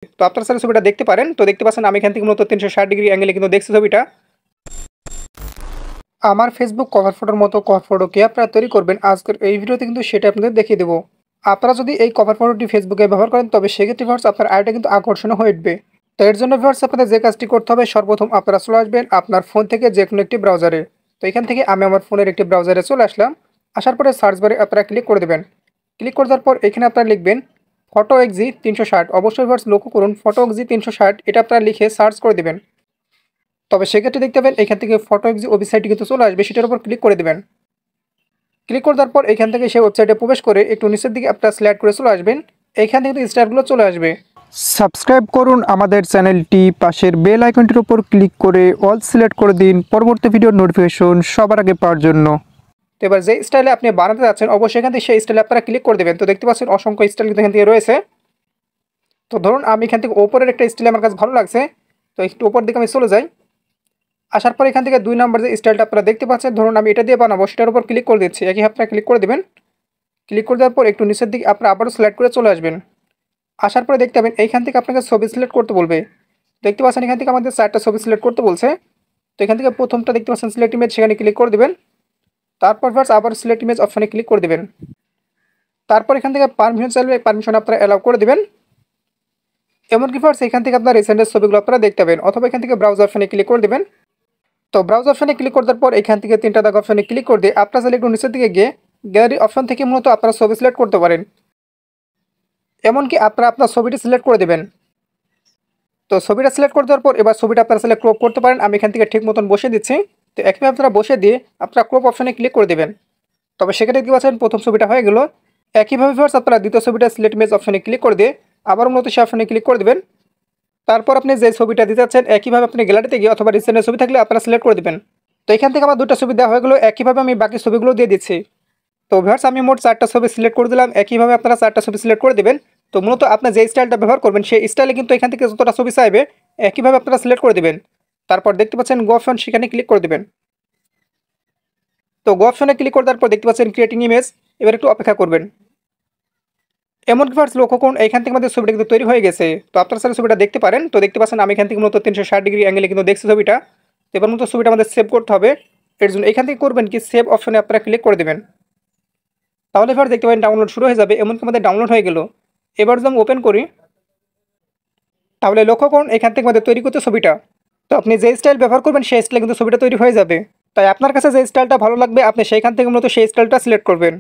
তো আপনারা স্যার ছবিটা দেখতে পারেন। তো দেখতে পাচ্ছেন আমি এখান থেকে মূলত 360 ডিগ্রি অ্যাঙ্গেলে কিন্তু দেখছি ছবিটা। আমার ফেসবুক কভার ফটোর মতো কভার ফটো কে আপনারা তৈরি করবেন আজকের এই ভিডিওতে কিন্তু সেটা আপনাদের দেখিয়ে দেবো। আপনারা যদি এই কভার ফটোটি ফেসবুকে ব্যবহার করেন তবে সেক্ষেত্রে ভিউয়ার্স আপনার আইডিটা কিন্তু আকর্ষণীয় হয়ে উঠবে। তো এর জন্য ভিউয়ার্স আপনাদের যে কাজটি করতে হবে, সর্বপ্রথম আপনারা চলে আসবেন আপনার ফোন থেকে যে কোনো একটি ব্রাউজারে। তো এখান থেকে আমি আমার ফোনের একটি ব্রাউজারে চলে আসলাম। আসার পরে সার্চ বারে আপনারা ক্লিক করে দেবেন। ক্লিক করে দেওয়ার পর এখানে আপনারা লিখবেন ফটো এক্সি 360। অবশ্যই ভিউয়ার্স লক্ষ্য করুন ফটো এক্সি 360 এটা আপনারা লিখে সার্চ করে দেবেন। তবে সেক্ষেত্রে দেখতে পাবেন এখান থেকে ফটো এক্সি ওয়েবসাইটটি কিন্তু চলে আসবে, সেটার উপর ক্লিক করে দেবেন। ক্লিক করে দেওয়ার পর এখান থেকে সেই ওয়েবসাইটে প্রবেশ করে একটু নিচের দিকে আপনারা স্লাইড করে চলে আসবেন। এখান থেকে স্টারগুলো চলে আসবে। সাবস্ক্রাইব করুন আমাদের চ্যানেলটি, পাশের বেল আইকনটির উপর ক্লিক করে অল সিলেক্ট করে দিন পরবর্তী ভিডিওর নোটিফিকেশন সবার আগে পাওয়ার জন্য। তো এবার যে স্টাইলে আপনি বানাতে যাচ্ছেন অবশ্যই এখান থেকে সেই স্টাইলে আপনারা ক্লিক করে দেবেন। তো দেখতে পাচ্ছেন অসংখ্য স্টাইল কিন্তু এখান থেকে রয়েছে। তো ধরুন আমি এখান থেকে ওপরের একটা স্টাইল আমার কাছে ভালো লাগছে, তো একটু ওপর দিকে আমি চলে যাই। আসার পর এখান থেকে 2 নাম্বার যে স্টাইলটা আপনারা দেখতে পাচ্ছেন, ধরুন আমি এটা দিয়ে বানাবো, সেটার উপর ক্লিক করে দিচ্ছি। একই আপনারা ক্লিক করে দেবেন। ক্লিক করে দেওয়ার পর একটু নিচের দিকে আপনারা আবারও সিলেক্ট করে চলে আসবেন। আসার পরে দেখতে পাবেন এইখান থেকে আপনাকে ছবি সিলেক্ট করতে বলবে। দেখতে পাচ্ছেন এখান থেকে আমাদের 4টা ছবি সিলেক্ট করতে বলছে। তো এখান থেকে প্রথমটা দেখতে পাচ্ছেন সিলেক্ট ইমেজ, সেখানে ক্লিক করে দেবেন। তারপর ফার্স্ট আবার সিলেক্ট ইমেজ অপশানে ক্লিক করে দেবেন। তারপর এখান থেকে পারমিশন চাইলে পারমিশন আপনারা অ্যালাউ করে দেবেন। এমনকি ফার্স্ট এখান থেকে আপনার রিসেন্টের ছবিগুলো আপনারা দেখতে পাবেন, অথবা এখান থেকে ব্রাউজ অপশানে ক্লিক করে দেবেন। তো ব্রাউজ অপশানে ক্লিক করার পর এখান থেকে 3টা দাগ অপশানে ক্লিক করে দিয়ে আপনারা চাইলে একটু নিচের দিকে গিয়ে গ্যালারি অপশন থেকে মূলত আপনারা ছবি সিলেক্ট করতে পারেন। এমনকি আপনারা আপনার ছবিটি সিলেক্ট করে দেবেন। তো ছবিটা সিলেক্ট করে দেওয়ার পর এবার ছবিটা আপনারা সিলেক্ট ক্রপ করতে পারেন। আমি এখান থেকে ঠিক মতন বসে দিচ্ছি। তো একইভাবে আপনারা বসে দিয়ে আপনারা ক্রপ অপশানে ক্লিক করে দেবেন। তবে সেখানে দেখতে পাচ্ছেন প্রথম ছবিটা হয়ে গেল। একইভাবে ফার্স্ট আপনারা দ্বিতীয় ছবিটা সিলেক্ট ইমেজ অপশানে ক্লিক করে দিয়ে আবার মূলত সে অপশানে ক্লিক করে দেবেন। তারপর আপনি যে ছবিটা দিতে চাচ্ছেন একইভাবে আপনি গ্যালারিতে গিয়ে অথবা রিসেন্টের ছবি থাকলে আপনারা সিলেক্ট করে দেবেন। তো এখান থেকে আমার 2টা ছবি দেওয়া হয়ে গেলো, একইভাবে আমি বাকি ছবিগুলো দিয়ে দিচ্ছি। তো ভিউয়ার্স আমি মোট 4টা ছবি সিলেক্ট করে দিলাম, একইভাবে আপনারা 4টা ছবি সিলেক্ট করে দেবেন। তো মূলত আপনার যে স্টাইলটা ব্যবহার করবেন সেই স্টাইলে কিন্তু এখান থেকে যতটা ছবি চাইবে একইভাবে আপনারা সিলেক্ট করে দেবেন। তারপর দেখতে পাচ্ছেন গো অপশন, সেখানে ক্লিক করে দেবেন। তো গো অপশনে ক্লিক করে দেওয়ার পর দেখতে পাচ্ছেন ক্রিয়েটিং ইমেজ, এবার একটু অপেক্ষা করবেন। এমনকি ফার্স্ট লক্ষ্য করুন এইখান থেকে আমাদের ছবিটা কিন্তু তৈরি হয়ে গেছে। তো আপনারা স্যার ছবিটা দেখতে পারেন। তো দেখতে পাচ্ছেন আমি এখান থেকে মূলত 360 ডিগ্রি অ্যাঙ্গেলে কিন্তু দেখছি ছবিটা। তো এবার মতো ছবিটা আমাদের সেভ করতে হবে। এর জন্য এখান থেকে করবেন কি সেভ অপশনে আপনারা ক্লিক করে দেবেন। তাহলে এবার দেখতে পাবেন ডাউনলোড শুরু হয়ে যাবে। এমনকি আমাদের ডাউনলোড হয়ে গেল। এবার যদি আমি ওপেন করি তাহলে লক্ষ্য করুন এখান থেকে আমাদের তৈরি করতে ছবিটা। তো আপনি যে স্টাইল ব্যবহার করবেন সেই স্টাইলে কিন্তু ছবিটা তৈরি হয়ে যাবে। তাই আপনার কাছে যে স্টাইলটা ভালো লাগবে আপনি সেইখান থেকে মূলত সেই স্টাইলটা সিলেক্ট করবেন।